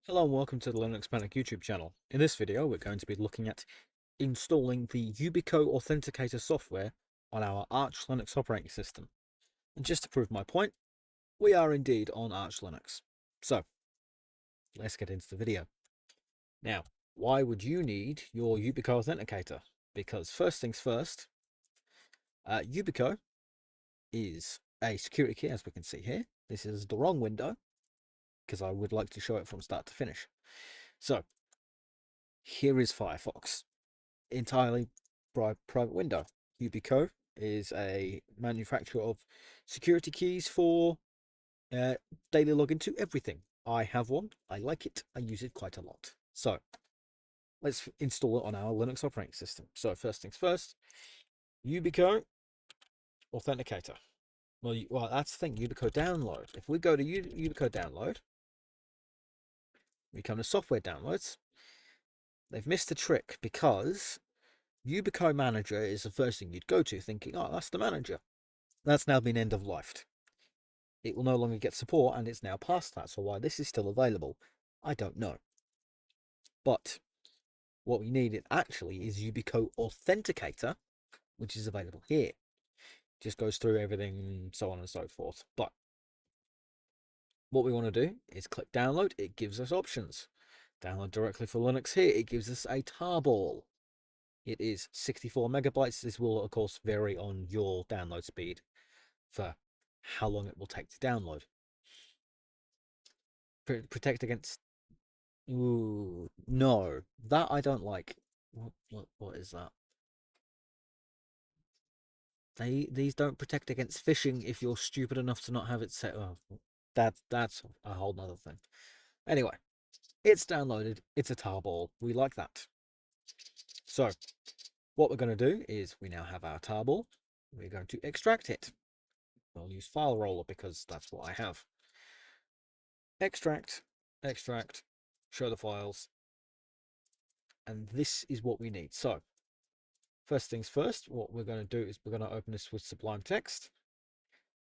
Hello and welcome to the Linux Panic YouTube channel. In this video we're going to be looking at installing the Yubico Authenticator software on our Arch Linux operating system. And just to prove my point, we are indeed on Arch Linux. So, let's get into the video. Now, why would you need your Yubico Authenticator? Because first things first, Yubico is a security key, as we can see here. This is the wrong window, because I would like to show it from start to finish. So, here is Firefox. Entirely private window. Yubico is a manufacturer of security keys for daily login to everything. I have one. I like it. I use it quite a lot. So let's install it on our Linux operating system. So first things first, Yubico Authenticator. Well, that's the thing. Yubico download. If we go to Yubico download, we come to software downloads. They've missed a trick because Yubico Manager is the first thing you'd go to, thinking, oh, that's the manager. That's now been end of lifed. It will no longer get support, and it's now past that. So why this is still available, I don't know. But what we need actually is Yubico Authenticator, which is available here. Just goes through everything, so on and so forth. But what we want to do is click download. It gives us options. Download directly for Linux here. It gives us a tarball. It is 64 megabytes. This will, of course, vary on your download speed for how long it will take to download. Protect against... Ooh, no. That I don't like. What is that? These don't protect against phishing if you're stupid enough to not have it set up. That's a whole nother thing. Anyway, it's downloaded. It's a tarball. We like that. So, what we're going to do is we now have our tarball. We're going to extract it. I'll use file roller because that's what I have. Extract, extract, show the files, and this is what we need. So, first things first, what we're going to do is we're going to open this with Sublime Text.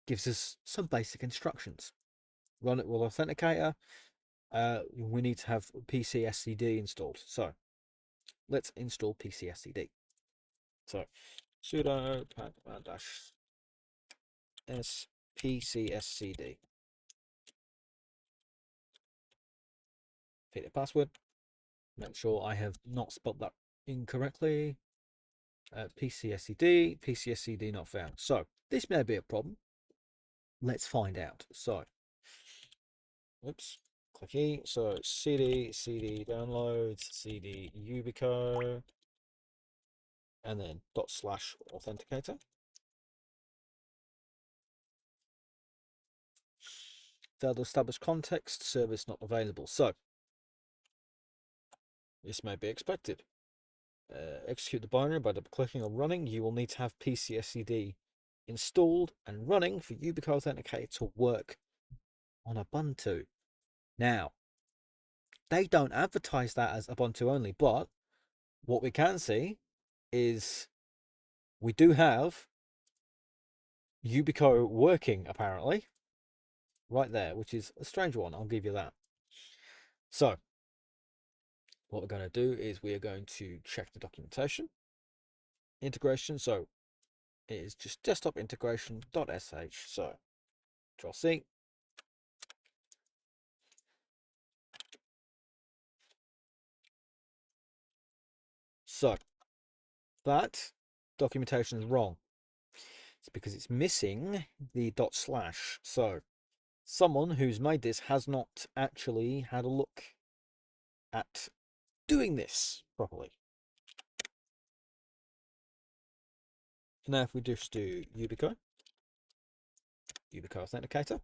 Gives us some basic instructions. Run it with Authenticator. We need to have PCSCD installed. So, let's install PCSCD. So, sudo -s PCSCD. Feed the password. Make sure I have not spelled that incorrectly. PCSCD not found. So this may be a problem. Let's find out. So, oops, click E. So CD downloads, CD Yubico, and then /authenticator. Failed to establish context, service not available. So this may be expected. Execute the binary by double clicking on running. You will need to have PCSCD installed and running for Yubico Authenticator to work on Ubuntu. Now, they don't advertise that as Ubuntu only, but what we can see is we do have Yubico working, apparently, right there, which is a strange one. I'll give you that. So, what we're going to do is we are going to check the documentation. Integration, so it is just desktop integration.sh. So, Control C. So, that documentation is wrong. It's because it's missing the /. So, someone who's made this has not actually had a look at doing this properly. Now, if we just do Yubico Authenticator,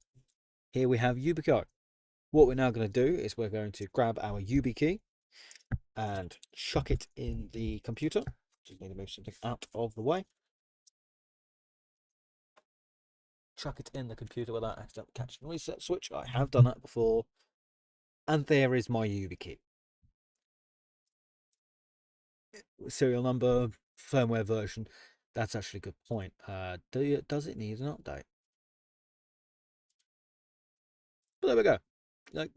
here we have Yubico. What we're now going to do is we're going to grab our YubiKey and chuck it in the computer. Just need to move something out of the way. Chuck it in the computer without accidentally catching the reset switch. I have done that before. And there is my YubiKey. Serial number, firmware version. That's actually a good point. Does it need an update? But there we go. Like,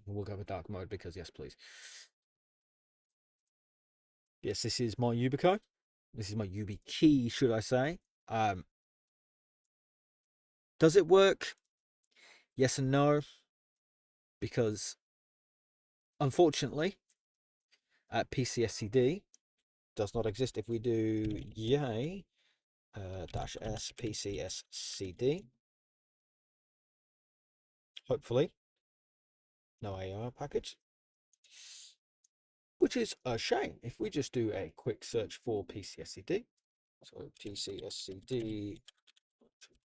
we'll go with dark mode because yes, please. Yes, this is my Yubico. This is my YubiKey, should I say. Does it work? Yes and no. Because unfortunately, PCSCD does not exist. If we do yay -s PCSCD, hopefully no AR package, which is a shame. If we just do a quick search for PCSCD, so PCSCD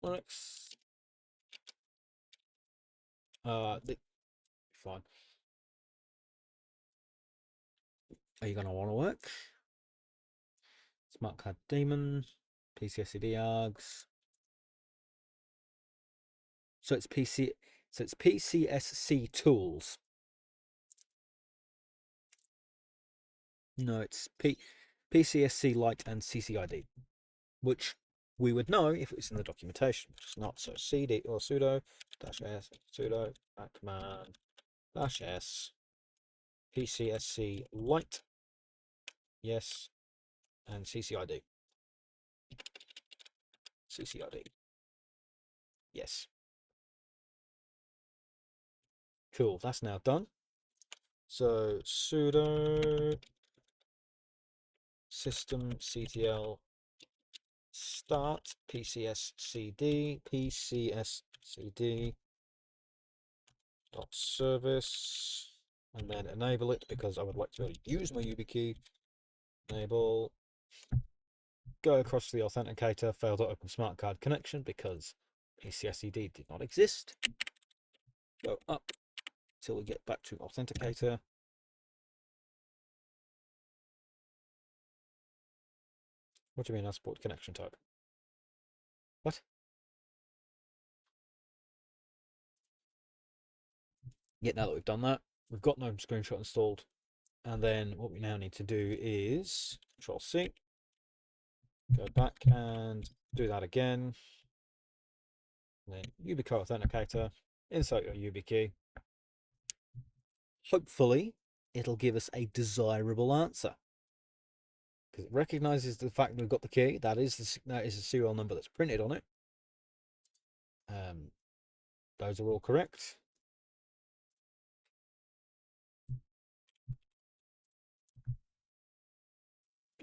Linux, fine. Are you gonna want to work? Smart card daemon, PCSCD args. So it's PCSC tools. No, it's PCSC Lite and CCID, which we would know if it's in the documentation, which is not. So cd or sudo -s sudo command -s PCSC Lite, yes, and CCID. Yes. Cool, that's now done. So sudo systemctl start PCSCD dot service, and then enable it because I would like to use my YubiKey. Enable. Go across to the authenticator. Fail to open smart card connection because PCSCD did not exist. Go up till we get back to authenticator. What do you mean I support connection type? What? Yeah, now that we've done that, we've got no screenshot installed. And then what we now need to do is Control C, go back and do that again. And then Yubico Authenticator, insert your YubiKey. Hopefully, it'll give us a desirable answer. Because it recognizes the fact that we've got the key. That is the serial number that's printed on it. Those are all correct.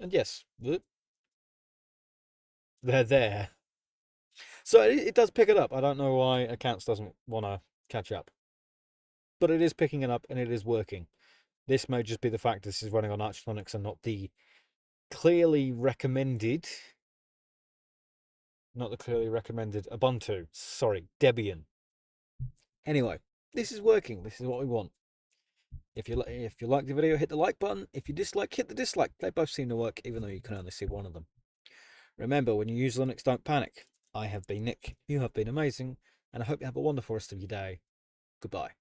And yes, they're there. So it does pick it up. I don't know why accounts doesn't want to catch up. But it is picking it up and it is working. This may just be the fact this is running on Arch Linux and not the clearly recommended, Ubuntu. Sorry, Debian. Anyway, this is working. This is what we want. If you like the video, hit the like button. If you dislike, hit the dislike. They both seem to work, even though you can only see one of them. Remember, when you use Linux, don't panic. I have been Nick. You have been amazing, and I hope you have a wonderful rest of your day. Goodbye.